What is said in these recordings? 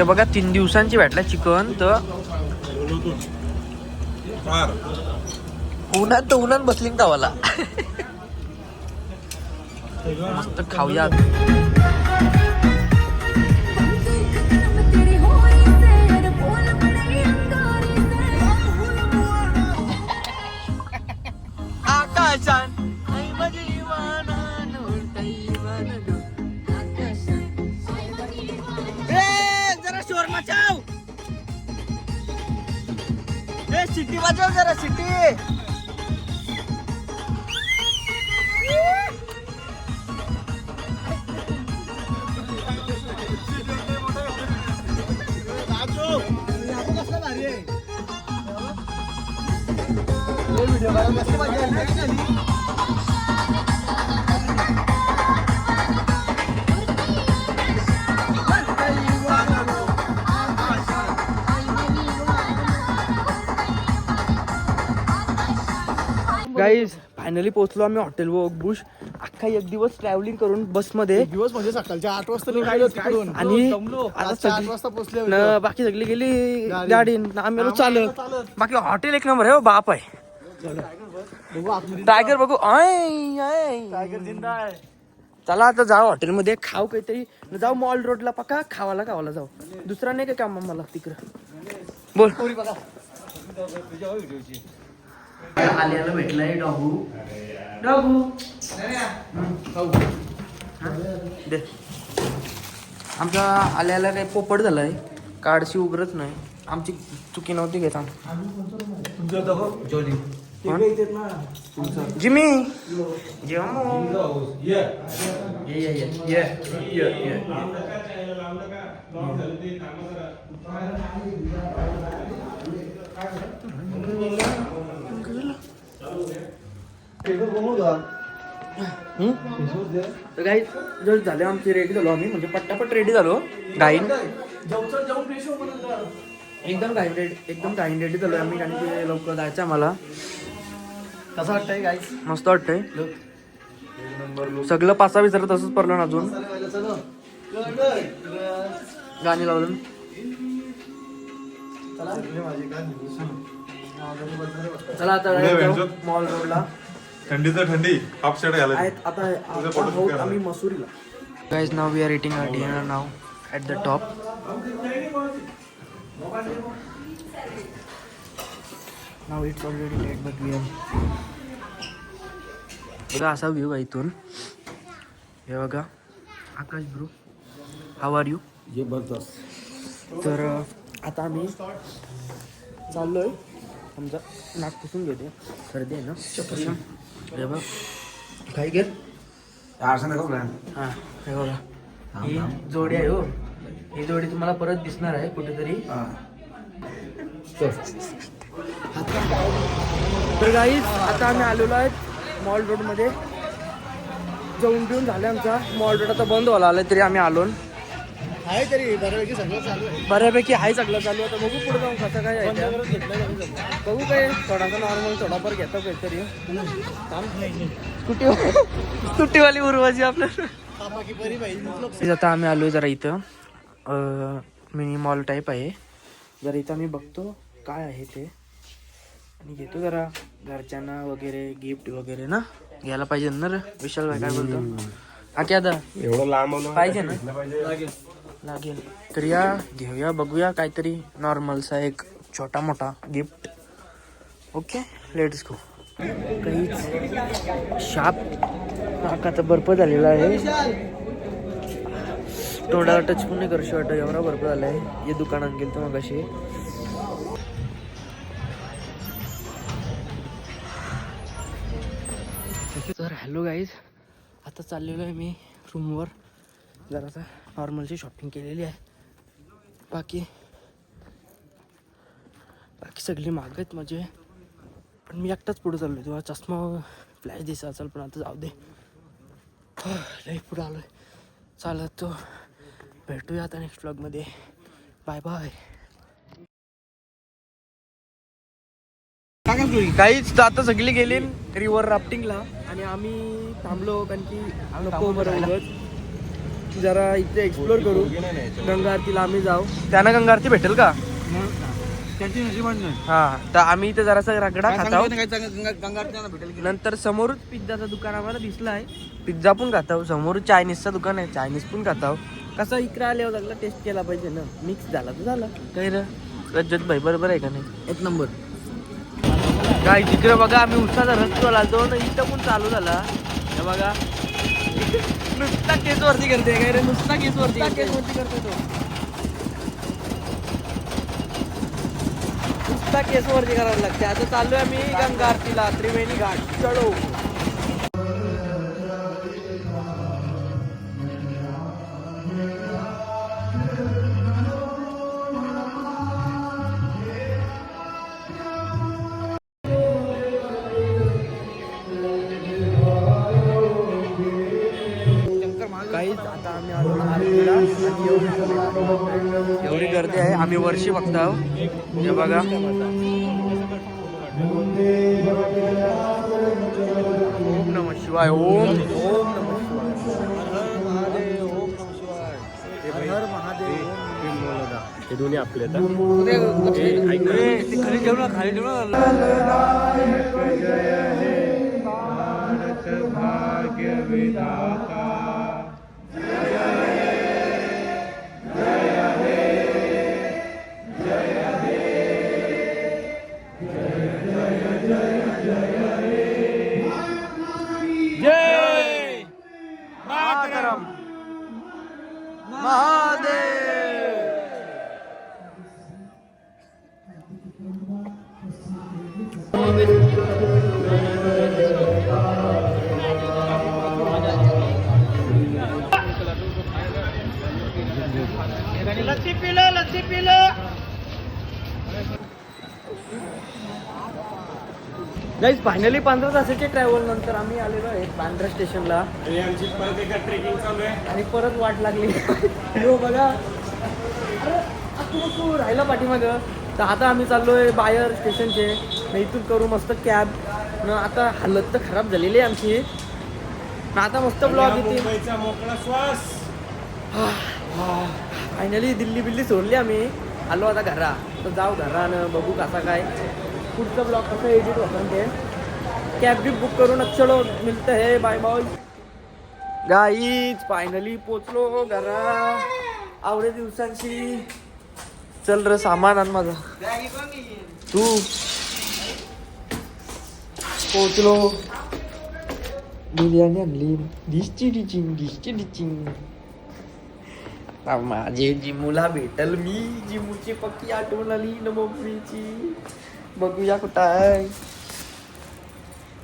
बघा 3 दिवसांची भेटला चिकन. तर उन्हात बसली गावाला. मस्त खाऊया. जरा शोर मचाव. सिटी वाजव जरा सिटी. गाईज फायनली पोहोचलो आम्ही हॉटेल बुश. अख्खा एक दिवस ट्रॅव्हलिंग करून बसमध्ये. दिवस म्हणजे सकाळच्या 8 वाजता निघालो तिकडून आणि आता 4 वाजता पोहोचले. बाकी सगळी गेली गाडी. आम्ही चालत. बाकी हॉटेल एक नंबर आहे. बाप आहे. टायगर बघू. टायगर जिंदा आहे. चला आता जाऊ हॉटेलमध्ये खाऊ काहीतरी. जाऊ मॉल रोडला पक्का खावाला जाऊ. दुसरा नाही काय काम मला तिकडं. बोल. आल्याला भेटलाय डॉगू. दे. आमच्या आल्याला काही पोपट झालाय. कार्डशी उघडत नाही. आमची चुकी नव्हती घेत. जिमी गाई जर झाले आमची रेडी झालो आम्ही. म्हणजे पट्टापट रेडी झालो. गाईन एकदम गाईन रेडी झालोय आम्ही. आणि ते लवकर जायचं आम्हाला. कसं वाटतंय गाई? मस्त वाटतंय. सगळं पासा विचारत तसंच पडलं ना. अजून गाणी लावलं. चला आता मॉल रोडला. थंडी हाफ शर्ट घालायचं. आता आम्ही मसुरीला. Guys now we are eating our dinner now at the top. Now it's already late but we are. बघा असा व्ह्यू आहे इथून. हे बघा Akash bro. How are you? जबरदस्त. तर आता आम्ही चाललोय. समजा नाक पुसून घेते. सर्दी आहे ना. हे बघ काय घे. हां हे बघा ही जोडी आहे. हो ही जोडी तुम्हाला परत दिसणार आहे कुठेतरी. तर गाईज आता आम्ही आलेलो आहेत मॉल रोडमध्ये. जाऊन पिऊन झाले आमचा. मॉल रोड आता बंद व्हायला आलाय तरी आम्ही आलो. आहे तरी बऱ्यापैकी सगळं चालू आहे. बऱ्यापैकी आहे सगळं चालू. आता बघू पुढे जाऊन कसं काय आहे. बघू काय थोडासा नॉर्मल थोडाफार घेतो काहीतरी. स्कूटीवाली उर्वाची आपल्याला. आता आम्ही आलोय जरा इथं मिनी मॉल टाईप आहे. जरा इथं आम्ही बघतो काय आहे ते. आणि घेतो जरा घरच्यांना वगैरे गिफ्ट वगैरे ना. घ्यायला पाहिजे ना रे विशाल भाई. काय बोलतो आकी आता एवढं लांब पाहिजे ना. लागेल तर या घेऊया बघूया काहीतरी नॉर्मलचा एक छोटा मोठा गिफ्ट. Okay let's go. काहीच शाप नाकाचा बर्फ झालेला आहे. तोंडाला टच पण नाही करू शकत एवढा बर्फ झाला आहे. हे दुकानात गेलं तर मग अशी. तर हॅलो गाईज आता चाललेलो आहे मी रूमवर. जरासा नॉर्मलची शॉपिंग केलेली आहे. बाकी सगळी माग आहेत माझे. पण मी एकटाच पुढे चाललो आहे. तेव्हा चष्मा फ्लॅश दिसा असेल पण आता जाऊ दे. लई पुढे आलो आहे चालत. तो भेटूया आता नेक्स्ट व्लॉगमध्ये. Bye bye. काहीच आता सगळी गेली रिव्हर राफ्टिंगला. आणि आम्ही थांबलो कारण की नको बरोबर जरा इथे एक्सप्लोर करू. गंगा आरतीला आम्ही जाऊ. त्यांना गंगा आरती भेटेल का? हा, तर आम्ही इथे जरासा रगडा खाताव. नंतर समोरच पिझ्झाचं दुकान आम्हाला दिसलं आहे. पिझ्झा पण खाताव. समोर चायनीजचं दुकान आहे, चायनीज पण खाताव. कसं इकडे आल्यावर लागला टेस्ट केला पाहिजे ना. मिक्स झाला तर झालं काही रे. रजत भाई बरोबर आहे का नाही? एक नंबर. काय तिकडे बघा आम्ही उसाचा रस लावतो ना, इथं पण चालू झाला. हे बघा नुसता केस वरती करते काय रे, नुसता केस वरती करते तो. नुसता केस वरती करायला लागते. आता चाललोय आम्ही गंगा आरतीला, त्रिवेणी घाट. चलो. काहीच आता आम्ही आलो आरतीला आणि एवढी गर्दी आहे. आम्ही वर्षी बघतो. हे बघा ओम नमः शिवाय. ओम ओम नमः शिवाय. हे दोन्ही आपले खाली ठेव ना, खाली ठेव ना. भाग्य विधाता जय मातरम महादेव. लस्सी पिलं. गाईज फायनली 15 तासाच्या ट्रॅव्हल नंतर आम्ही आलेलो आहे बांद्रा स्टेशनला. परत एका ट्रेकिंग चालू आहे आणि परत वाट लागली. हो बघा, तू राहिला पाठीमागं. तर आता आम्ही चाललोय बायर स्टेशनचे. इथून करू मस्त कॅब. आता हालत तर खराब झालेली आहे आमची. आता मस्त ब्लॉग येते. मोकळा श्वास. फायनली दिल्ली बिल्ली सोडली आम्ही. आलो आता घरा. तर जाऊ घरानं बघू कसा काय पुढचं ब्लॉग कसं एडिट होतं ते. कॅब बी बुक करून चलो मिळतं हे. Bye bye guys. फायनली पोचलो घरा आवडे दिवसांची. चल रे सामान आण माझा. तू पोचलो. बिर्याणी आणली. डिशची डिचिंग डिशची डिचिंग. माझे जिमूला भेटल मी. जिमूची पक्की आठवण आली ना मम्मीची. बघूया कुठं आहे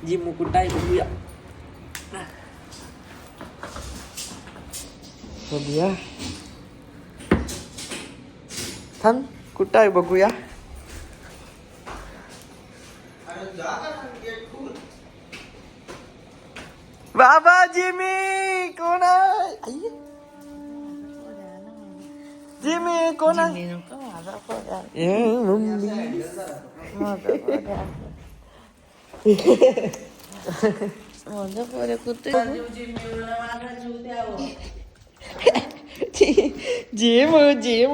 जिमू. कुठं आहे बघूया. बघूया थांब. कुठं आहे बघूया. बाबा जिमी कोण आहे? जिमी कोण आहे? Mummy gym gym